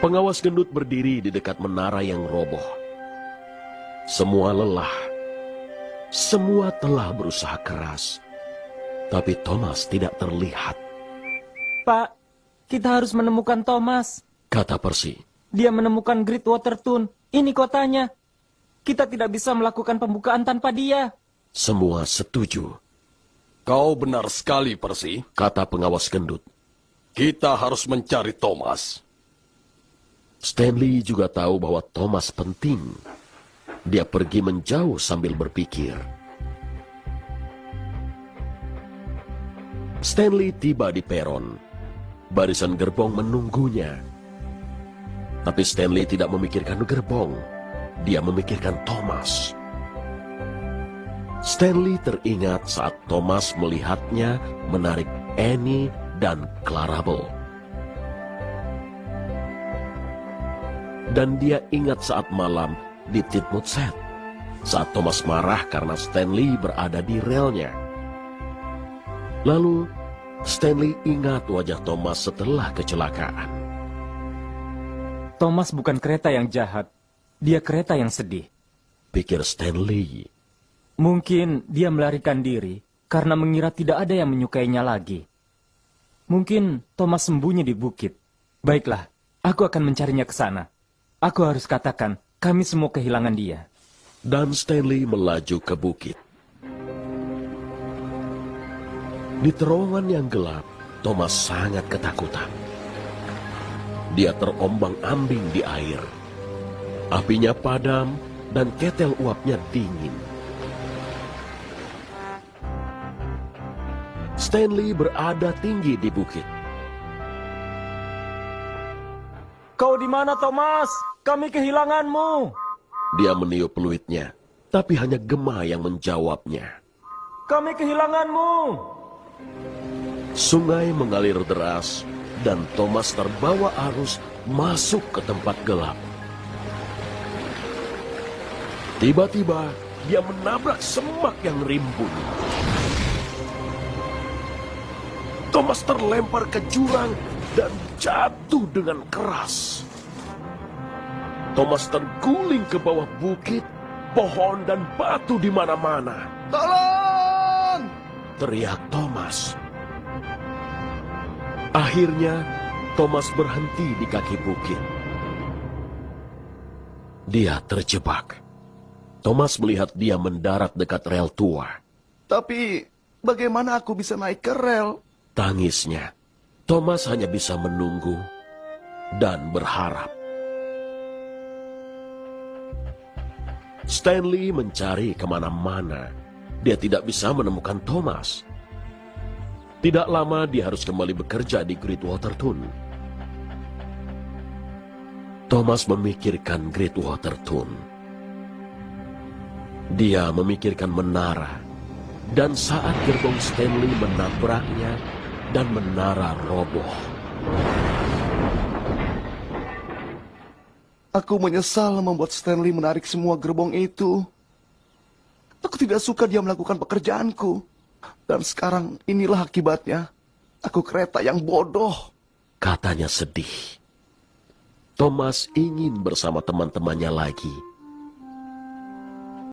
Pengawas gendut berdiri di dekat menara yang roboh. Semua lelah. Semua telah berusaha keras. Tapi Thomas tidak terlihat. Pak, kita harus menemukan Thomas, kata Percy. Dia menemukan Great Water Tun. Ini kotanya. Kita tidak bisa melakukan pembukaan tanpa dia. Semua setuju. Kau benar sekali, Percy, kata pengawas gendut. Kita harus mencari Thomas. Stanley juga tahu bahwa Thomas penting. Dia pergi menjauh sambil berpikir. Stanley tiba di peron. Barisan gerbong menunggunya. Tapi Stanley tidak memikirkan gerbong. Dia memikirkan Thomas. Stanley teringat saat Thomas melihatnya menarik Annie dan Clarabelle. Dan dia ingat saat malam di Titmouth Set, saat Thomas marah karena Stanley berada di relnya. Lalu, Stanley ingat wajah Thomas setelah kecelakaan. Thomas bukan kereta yang jahat. Dia kereta yang sedih. Pikir Stanley. Mungkin dia melarikan diri karena mengira tidak ada yang menyukainya lagi. Mungkin Thomas sembunyi di bukit. Baiklah, aku akan mencarinya ke sana. Aku harus katakan, kami semua kehilangan dia. Dan Stanley melaju ke bukit. Di terowongan yang gelap, Thomas sangat ketakutan. Dia terombang-ambing di air. Apinya padam dan ketel uapnya dingin. Stanley berada tinggi di bukit. Kau di mana, Thomas? Kami kehilanganmu. Dia meniup peluitnya, tapi hanya Gemma yang menjawabnya. Kami kehilanganmu. Sungai mengalir deras, dan Thomas terbawa arus masuk ke tempat gelap. Tiba-tiba, dia menabrak semak yang rimbun. Thomas terlempar ke jurang dan jatuh dengan keras. Thomas terguling ke bawah bukit, pohon dan batu di mana-mana. Tolong! Teriak Thomas. Akhirnya, Thomas berhenti di kaki bukit. Dia terjebak. Thomas melihat dia mendarat dekat rel tua. Tapi, bagaimana aku bisa naik ke rel? Tangisnya. Thomas hanya bisa menunggu dan berharap. Stanley mencari kemana-mana. Dia tidak bisa menemukan Thomas. Tidak lama dia harus kembali bekerja di Great Water Tun. Thomas memikirkan Great Water Tun. Dia memikirkan menara. Dan saat gerbong Stanley menabraknya dan menara roboh. Aku menyesal membuat Stanley menarik semua gerbong itu. Aku tidak suka dia melakukan pekerjaanku. Dan sekarang inilah akibatnya. Aku kereta yang bodoh. Katanya sedih. Thomas ingin bersama teman-temannya lagi.